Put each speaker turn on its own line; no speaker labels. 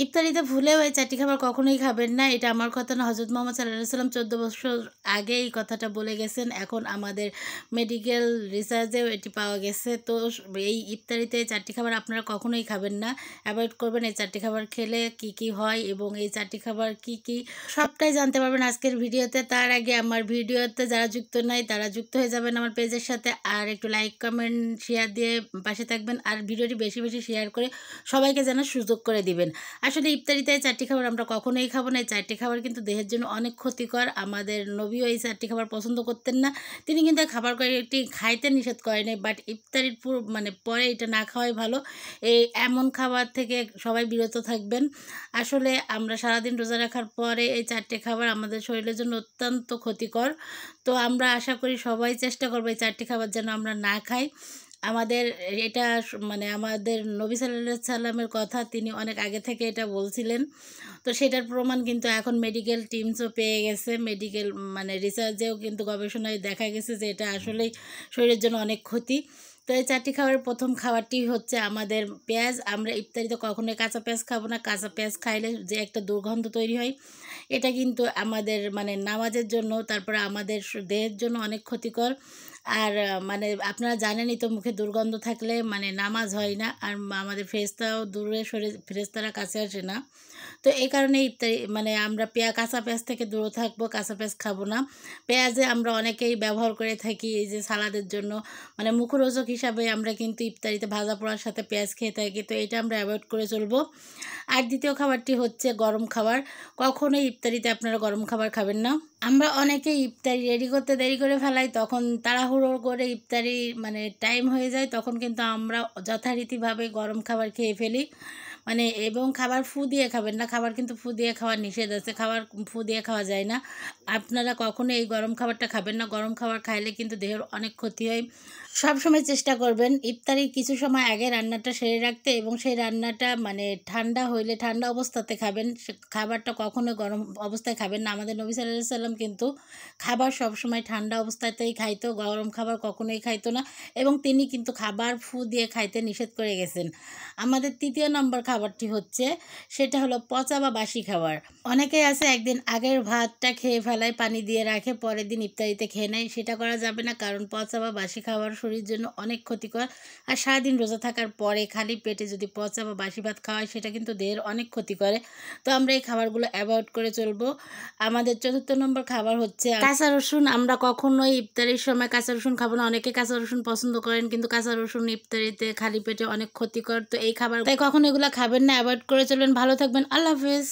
ইফতারিতে ভুলেও এই ৪টি খাবার কখনোই খাবেন না। এটা আমার কথা না, হযরত মুহাম্মদ সাল্লাল্লাহু আলাইহি ওয়াসাল্লাম ১৪ বছর আগে এই কথাটা বলে গেছেন। এখন আমাদের মেডিকেল রিসার্চেও এটি পাওয়া গেছে। তো এই ইফতারিতে ৪টি খাবার আপনারা কখনোই খাবেন না। এভয়েড করবেন। এই ৪টি খাবার খেলে কি, কি হয় এবং এই ৪টি খাবার কি, কি সবটাই জানতে পারবেন আজকের ভিডিওতে। তার আগে আমার ভিডিওতে যারা যুক্ত নাই তারা যুক্ত হয়ে যাবেন আমার পেজের সাথে। আর একটু লাইক, কমেন্ট, শেয়ার দিয়ে পাশে থাকবেন। আর ভিডিওটি বেশি, বেশি শেয়ার করে সবাইকে যেন সুযোগ করে দিবেন। আসলে ইফতারিতে ৪টি খাবার আমরা কখনোই খাবো না। এই ৪টি খাবার কিন্তু দেহের জন্য অনেক ক্ষতিকর। আমাদের নবীও এই ৪টি খাবার পছন্দ করতেন না। তিনি কিন্তু এই খাবার কয়েকটি খাইতে নিষেধ করেনি। বাট ইফতারির মানে পরে এটা না খাওয়াই ভালো। এমন খাবার থেকে সবাই বিরত থাকবেন। আসলে আমরা সারাদিন রোজা রাখার পরে এই ৪টি খাবার আমাদের শরীরের জন্য অত্যন্ত ক্ষতিকর। তো আমরা আশা করি সবাই চেষ্টা করবো এই ৪টি খাবার যেন আমরা না খাই। আমাদের এটা মানে আমাদের নবী সাল্লাল্লাহু আলাইহি সাল্লামের কথা, তিনি অনেক আগে থেকে এটা বলছিলেন। তো সেটার প্রমাণ কিন্তু এখন মেডিকেল টিমসও পেয়ে গেছে। মেডিকেল মানে রিসার্চেও কিন্তু গবেষণায় দেখা গেছে যে এটা আসলেই শরীরের জন্য অনেক ক্ষতি। তো এই ৪টি খাবারের প্রথম খাবারটি হচ্ছে আমাদের পেঁয়াজ। আমরা ইফতারিতে কখনোই কাঁচা পেঁয়াজ খাবো না। কাঁচা পেঁয়াজ খাইলে যে একটা দুর্গন্ধ তৈরি হয়, এটা কিন্তু আমাদের মানে নামাজের জন্য, তারপরে আমাদের দেহের জন্য অনেক ক্ষতিকর। আর মানে আপনারা জানেনই তো, মুখে দুর্গন্ধ থাকলে মানে নামাজ হয় না। আর আমাদের ফেরেশতাও দূরে সরে, ফেরেশতারা কাছে আসে না। তো এই কারণে ইফতারি মানে আমরা কাঁচা পেঁয়াজ থেকে দূরে থাকবো, কাঁচা পেঁয়াজ খাবো না। পেঁয়াজে আমরা অনেকেই ব্যবহার করে থাকি এই যে সালাদের জন্য, মানে মুখরোচক হিসাবে আমরা কিন্তু ইফতারিতে ভাজা পোড়ার সাথে পেঁয়াজ খেয়ে থাকি। তো এটা আমরা অ্যাভয়েড করে চলবো। আর দ্বিতীয় খাবারটি হচ্ছে গরম খাবার। কখনোই ইফতারিতে আপনারা গরম খাবার খাবেন না। আমরা অনেকেই ইফতারি রেডি করতে দেরি করে ফেলাই, তখন তাড়াহুড়ো করে ইফতারি মানে টাইম হয়ে যায়, তখন কিন্তু আমরা যথারীতিভাবে গরম খাবার খেয়ে ফেলি। মানে এবং খাবার ফু দিয়ে খাবেন না। খাবার কিন্তু ফু দিয়ে খাওয়া নিষেধ আছে। খাবার ফু দিয়ে খাওয়া যায় না। আপনারা কখনো এই গরম খাবারটা খাবেন না। গরম খাবার খাইলে কিন্তু দেহের অনেক ক্ষতি হয়। সবসময় চেষ্টা করবেন ইফতারির কিছু সময় আগে রান্নাটা সেরে রাখতে, এবং সেই রান্নাটা মানে ঠান্ডা হইলে ঠান্ডা অবস্থাতে খাবেন। খাবারটা কখনো গরম অবস্থায় খাবেন না। আমাদের নবী সাল্লাল্লাহু আলাইহি সাল্লাম কিন্তু খাবার সবসময় ঠান্ডা অবস্থাতেই খাইতো, গরম খাবার কখনোই খাইতো না। এবং তিনি কিন্তু খাবার ফু দিয়ে খাইতে নিষেধ করে গেছেন। আমাদের ৩য় নম্বর খাবারটি হচ্ছে, সেটা হলো পচা বা বাসি খাবার। অনেকেই আছে একদিন আগের ভাতটা খেয়ে ফেলায়, পানি দিয়ে রাখে, পরের দিন ইফতারিতে খেয়ে নেয়। সেটা করা যাবে না, কারণ পচা বা বাসি খাবার শরীরের জন্য অনেক ক্ষতিকর। আর সারাদিন রোজা থাকার পরে খালি পেটে যদি পচা বা বাসি ভাত খাওয়া হয়, সেটা কিন্তু দেহের অনেক ক্ষতি করে। তো আমরা এই খাবারগুলো অ্যাভয়েড করে চলবো। আমাদের ৪র্থ নম্বর খাবার হচ্ছে কাঁচা রসুন। আমরা কখনোই ইফতারির সময় কাঁচা রসুন খাবো না। অনেকে কাঁচা রসুন পছন্দ করেন, কিন্তু কাঁচা রসুন ইফতারিতে খালি পেটে অনেক ক্ষতিকর। তো এই খাবার তাই কখনো এগুলো খাবেন না, অ্যাভয়েড করে চলবেন। ভালো থাকবেন। আল্লাহ হাফেজ।